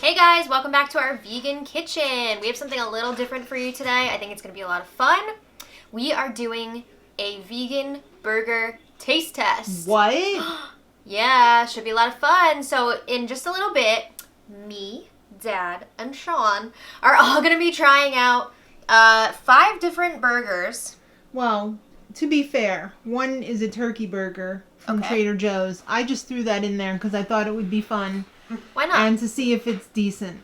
Hey guys, welcome back to our vegan kitchen. We have something a little different for you today. I think it's going to be a lot of fun. We are doing a vegan burger taste test. What? Yeah, should be a lot of fun. So in just a little bit, me, Dad, and Sean are all going to be trying out 5 different burgers. Well, to be fair, one is a turkey burger from Trader Joe's. I just threw that in there because I thought it would be fun. Why not? And to see if it's decent.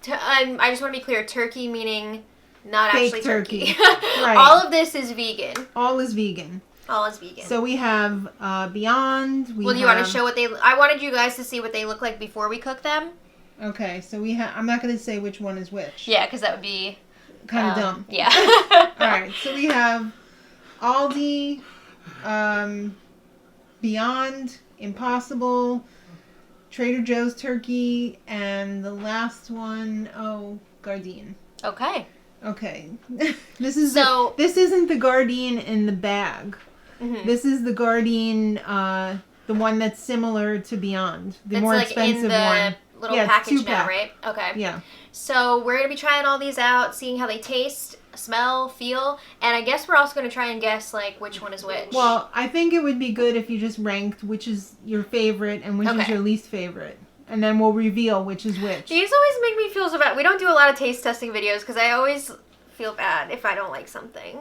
I just want to be clear, turkey meaning not Fake actually turkey. Right. All of this is vegan. All is vegan. All is vegan. So we have Beyond. Well, do you want to show what they... I wanted you guys to see what they look like before we cook them. Okay, so we have... I'm not going to say which one is which. Yeah, because that would be... Kind of dumb. Yeah. Alright, so we have Aldi, Beyond, Impossible, Trader Joe's turkey, and the last one, Gardein. Okay. Okay. This isn't the Gardein in the bag. Mm-hmm. This is the Gardein, the one that's similar to Beyond. The more expensive one. Little package now, right? Okay. Yeah. So we're going to be trying all these out, seeing how they taste, smell, feel, and I guess we're also going to try and guess, like, which one is which. Well, I think it would be good if you just ranked which is your favorite and which is your least favorite. And then we'll reveal which is which. These always make me feel so bad. We don't do a lot of taste testing videos because I always feel bad if I don't like something.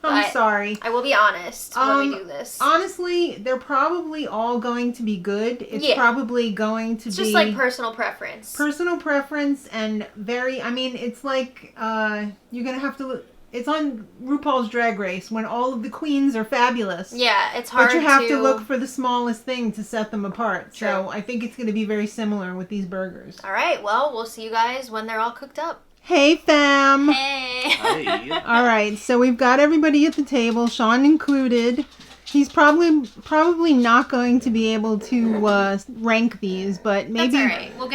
I'm sorry. I will be honest when we do this. Honestly, they're probably all going to be good. It's probably going to be... It's just like personal preference. Personal preference and it's like you're going to have to... It's on RuPaul's Drag Race when all of the queens are fabulous. Yeah, it's hard to... But you have to look for the smallest thing to set them apart. True. So I think it's going to be very similar with these burgers. All right, well, we'll see you guys when they're all cooked up. Hey, fam. Hey. Hey. All right, so we've got everybody at the table, Sean included. He's probably not going to be able to rank these, but maybe... That's all right. We'll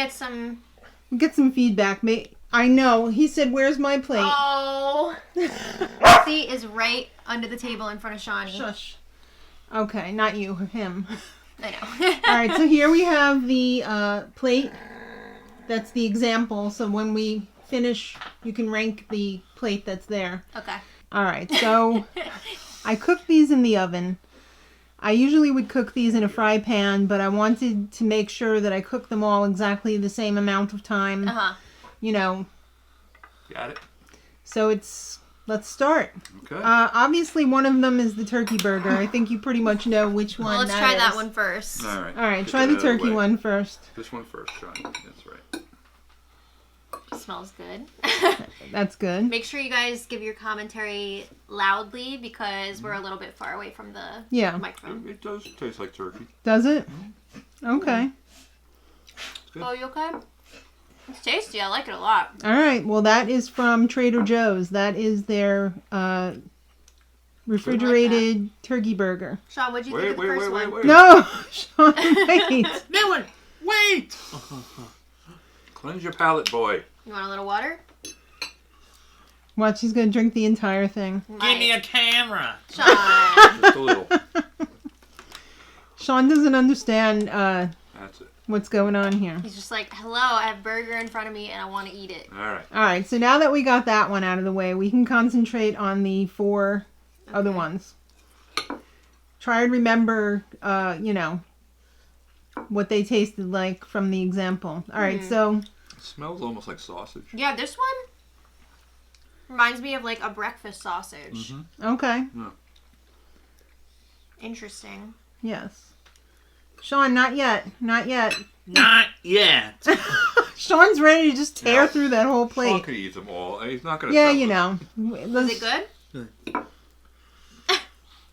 get some feedback. I know. He said, "Where's my plate?" Oh. See, is right under the table in front of Shawnee. Shush. Okay, not you, him. I know. All right, so here we have the plate. That's the example. So when we finish, you can rank the plate that's there. Okay. All right, so I cooked these in the oven. I usually would cook these in a fry pan, but I wanted to make sure that I cook them all exactly the same amount of time. Uh-huh. You know. Got it. So let's start. Okay. Obviously one of them is the turkey burger. I think you pretty much know which one let's try that one first. All right. All right, try the turkey one first. This one first, Sean. That's right. Smells good. That's good. Make sure you guys give your commentary loudly because we're a little bit far away from the microphone. It does taste like turkey. Does it? Okay. Oh, you okay? It's tasty. I like it a lot. All right. Well, that is from Trader Joe's. That is their refrigerated turkey burger. Sean, what'd you think of the first one? Wait. No, Sean, wait. No one. Wait. Cleanse your palate, boy. You want a little water? Watch, he's going to drink the entire thing. Give me a camera. Sean. Just a little. Sean doesn't understand That's it. what's going on here. He's just like, hello, I have burger in front of me and I want to eat it. All right. All right, so now that we got that one out of the way, we can concentrate on the 4 other ones. Try and remember, what they tasted like from the example. All right, so... It smells almost like sausage. Yeah, this one reminds me of like a breakfast sausage. Mm-hmm. Okay. Yeah. Interesting. Yes. Sean, not yet. Not yet. Not yet. Sean's ready to just tear through that whole plate. Sean can eat them all. He's not going to. Yeah, you know. Is it good?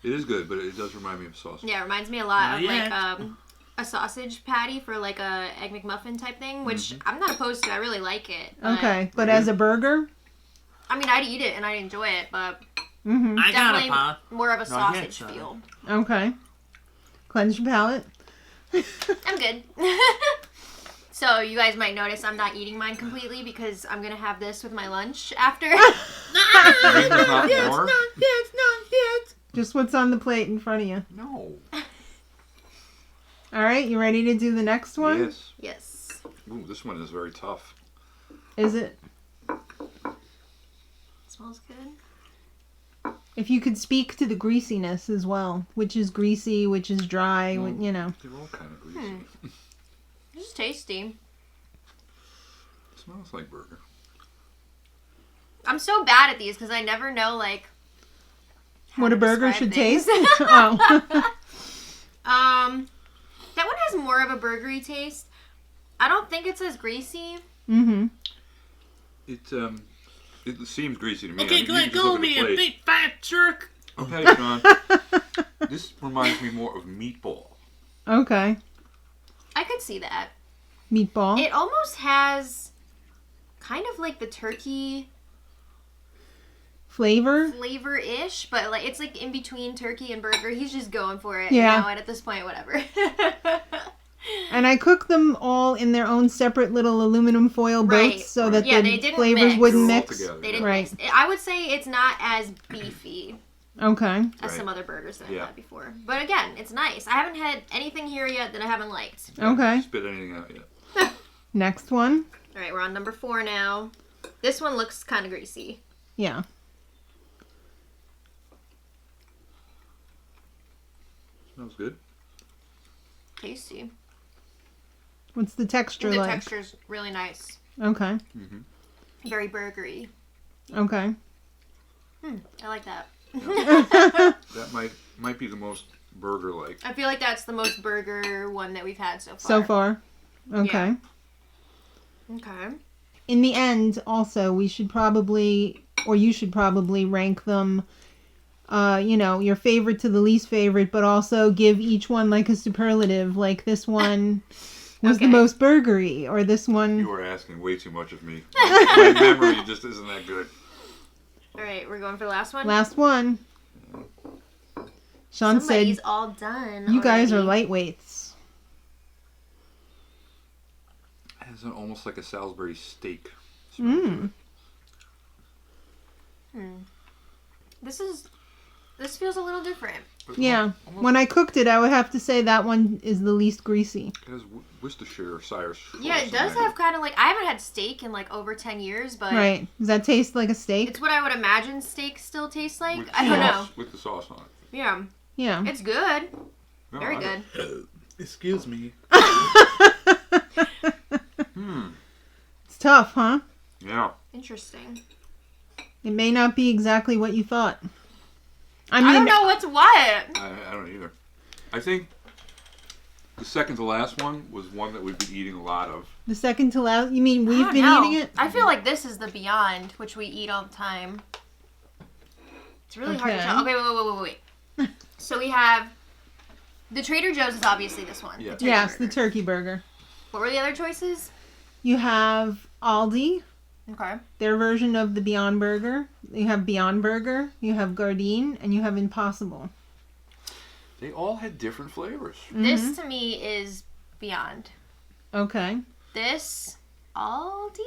It is good, but it does remind me of sausage. Yeah, it reminds me a lot of yet. like a sausage patty for like a Egg McMuffin type thing, which I'm not opposed to. I really like it. Okay, but as a burger? I mean, I'd eat it and I'd enjoy it, but I got definitely a pop. more of a Not sausage yet, son. feel. Okay. Cleanse your palate. I'm good. So you guys might notice I'm not eating mine completely because I'm going to have this with my lunch after. It's not more? It's not yet. Just what's on the plate in front of you. No. All right, you ready to do the next one? Yes. Yes. Ooh, this one is very tough. Is it? Smells good. If you could speak to the greasiness as well, which is greasy, which is dry, Well, you know. They're all kind of greasy. This is tasty. Smells like burger. I'm so bad at these because I never know like how What to a burger describe should things. taste? Oh. That one has more of a burgery taste. I don't think it's as greasy. Mm-hmm. It seems greasy to me. Okay, go ahead, go me a big fat jerk. Okay, Sean. This reminds me more of meatball. Okay. I could see that. Meatball. It almost has kind of like the turkey Flavor-ish, but like it's like in between turkey and burger. He's just going for it. Yeah. You know, and at this point, whatever. And I cooked them all in their own separate little aluminum foil Right. boats so that Yeah, the they didn't flavors mix. wouldn't They're all mix. together, They yeah. didn't Right. mix. I would say it's not as beefy Okay. as some Right. other burgers that I've Yeah. had before. But again, it's nice. I haven't had anything here yet that I haven't liked. Okay. Spit anything out yet. Next one. All right, we're on number 4 now. This one looks kind of greasy. Yeah. Smells good. Tasty. What's the texture The like? texture's really nice. Okay. Mm-hmm. Very burgery. Okay. I like that. That might be the most burger-like. I feel like that's the most burger one that we've had so far. So far. Okay. Yeah. Okay. In the end, also, we should probably, or you should probably rank them, your favorite to the least favorite, but also give each one like a superlative. Like this one was the Okay. most burgery, or this one. You are asking way too much of me. My memory just isn't that good. All right, we're going for the last one. Last one. Sean Somebody's said, all done. "You guys are already. lightweights." It has almost like a Salisbury steak smell to it. This feels a little different. But Yeah. almost- When I cooked it, I would have to say that one is the least greasy. It has Worcestershire Cyrus. Yeah, it does have kind of like, I haven't had steak in like over 10 years, but Right. Does that taste like a steak? it's what I would imagine steak still tastes like. With I don't know. sauce- With the sauce on it. Yeah, Yeah. it's good. No, Very I good. don't- Excuse me. It's tough, huh? Yeah. Interesting. It may not be exactly what you thought. I don't know what's what. I don't either. I think the second to last one was one that we've been eating a lot of. The second to last. You mean I we've don't been know. eating it? I feel like this is the Beyond, which we eat all the time. It's really hard to Okay. tell. Okay, wait. So we have the Trader Joe's is obviously this one. Yeah. The turkey Yes, burger. the turkey burger. What were the other choices? You have Aldi, Okay. their version of the Beyond Burger. You have Beyond Burger, you have Gardein, and you have Impossible. They all had different flavors. This to me is Beyond. Okay. This Aldi.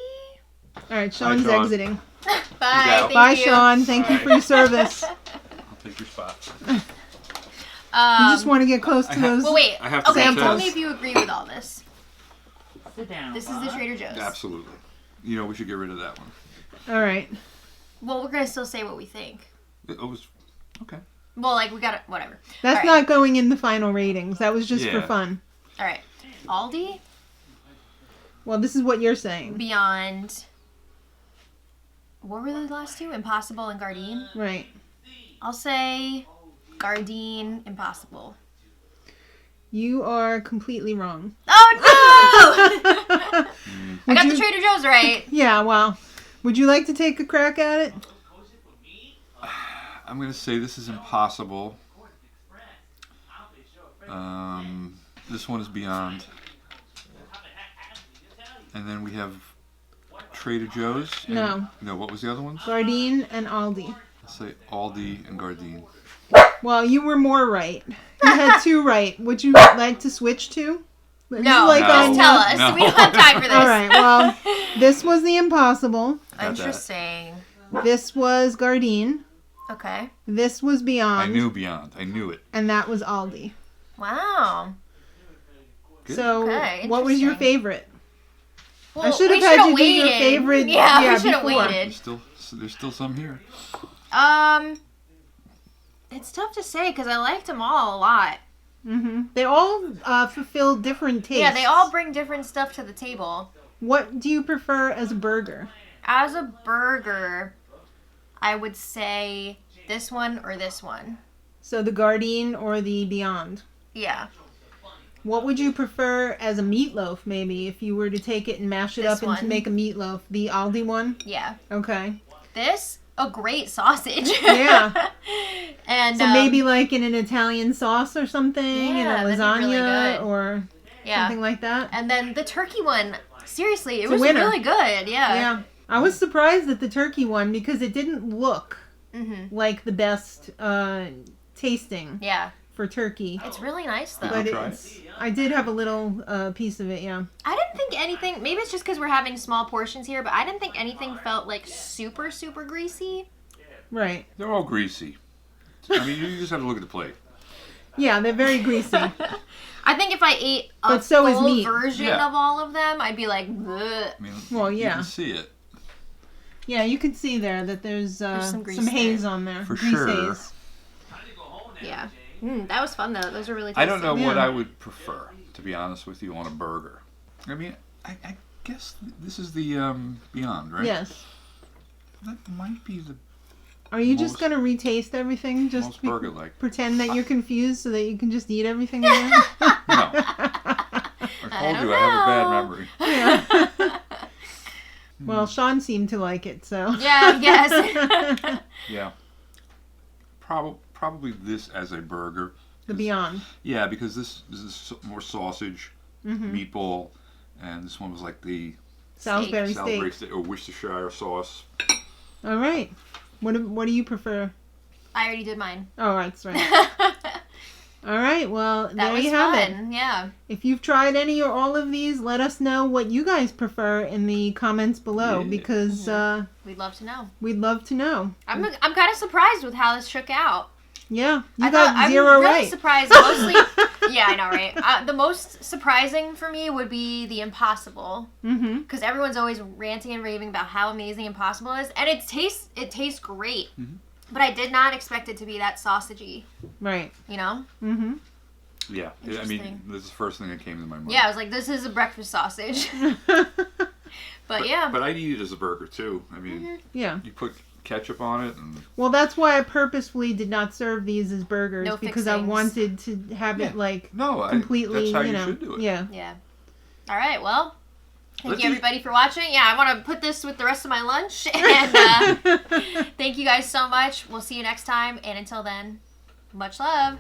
All right, Sean's Sean. exiting. Bye. out. Thank Bye, you. Sean. Thank you for your service. I'll take your spot. You just want to get close to those. Well, wait. I have to Okay, confess. tell me if you agree with all this. Sit down. This is the Trader Joe's. Absolutely. You know, we should get rid of that one. All right. Well, we're gonna still say what we think. It was okay. Well, like we got it. Whatever. That's All right. not going in the final ratings. That was just for Yeah. fun. All right. Aldi, Well, this is what you're saying. Beyond. What were the last two? Impossible and Gardein. Right. I'll say Gardein, Impossible. You are completely wrong. Oh no! I got you- the Trader Joe's right. Yeah, well, would you like to take a crack at it? I'm gonna say this is Impossible. This one is Beyond. And then we have Trader Joe's. and- No. No, what was the other ones? Gardein and Aldi. Let's say Aldi and Gardein. Well, you were more right. You had two right. Would you like to switch to? This is No, like No. just on- tell us. No. We don't have time for this. All right. Well, this was the Impossible. Got that. Interesting. This was Gardein. Okay. This was I Beyond. knew Beyond. I knew it. And that was Aldi. Wow. Good. So, Okay, what was your interesting. favorite? Well, I should have we had should've you do your waited. favorite. Yeah, we should have before. waited. There's still some here. It's tough to say because I liked them all a lot. They all fulfill different tastes. Yeah, they all bring different stuff to the table. What do you prefer as a burger? As a burger, I would say this one or this one. So the Gardein or the Beyond? Yeah. What would you prefer as a meatloaf, maybe, if you were to take it and mash it This up and to one. make a meatloaf? The Aldi one? Yeah. Okay. This, a great sausage. Yeah. And So maybe like in an Italian sauce or something, in a Yeah, that'd be lasagna really good. or yeah. something like that? And then the turkey one, seriously, it It's a was winner. really good. Yeah. Yeah. I was surprised at the turkey one because it didn't look like the best tasting Yeah. for turkey. It's really nice though. But try I did have a little piece of it, yeah. I didn't think anything, maybe it's just because we're having small portions here, but I didn't think anything felt like super, super greasy. Right. They're all greasy. I mean, you just have to look at the plate. Yeah, they're very greasy. I think if I ate a But so is full meat. version Yeah. of all of them, I'd be like, bleh. I mean, Well, you yeah. can see it. Yeah, you can see there that there's some grease some haze there. on there. For Grease sure. haze. Yeah. That was fun though. Those are really tasty. I don't know what Yeah. I would prefer, to be honest with you, on a burger. I mean, I guess this is the Beyond, right? Yes. That might be the Are you just Most- going to retaste everything? Just most burger-like. pretend that you're confused so that you can just eat everything again? No. I told you I have a bad memory. Yeah. Well, Sean seemed to like it, so. Yeah, I guess. Yeah. Probably this as a burger. The Beyond. Yeah, because this is more sausage, meatball, and this one was like the Salisbury Salisbury steak. steak or Worcestershire sauce. All right. What do you prefer? I already did mine. Oh, that's right. All right. Well, That there was you have it. fun. Yeah. If you've tried any or all of these, let us know what you guys prefer in the comments below Yeah. because We'd love to know. we'd love to know. I'm kind of surprised with how this shook out. Yeah, you I got thought, 0 I'm really right. surprised. Mostly, yeah, I know, right? The most surprising for me would be the Impossible, Mm-hmm. because everyone's always ranting and raving about how amazing Impossible is, and it tastes great. But I did not expect it to be that sausagey. Right. You know? Mm-hmm. Yeah, I Interesting. mean, this is the first thing that came to my mind. Yeah, I was like, this is a breakfast sausage. But yeah. But I'd eat it as a burger too. I mean, Yeah. you put ketchup on it, and Well, that's why I purposefully did not serve these as burgers No because I fixings. wanted to have it Yeah. like no, completely, that's how you know. should do it. Yeah. Yeah. All right. Well, thank Let's you eat. everybody for watching. Yeah, I want to put this with the rest of my lunch. And thank you guys so much. We'll see you next time. And until then, much love.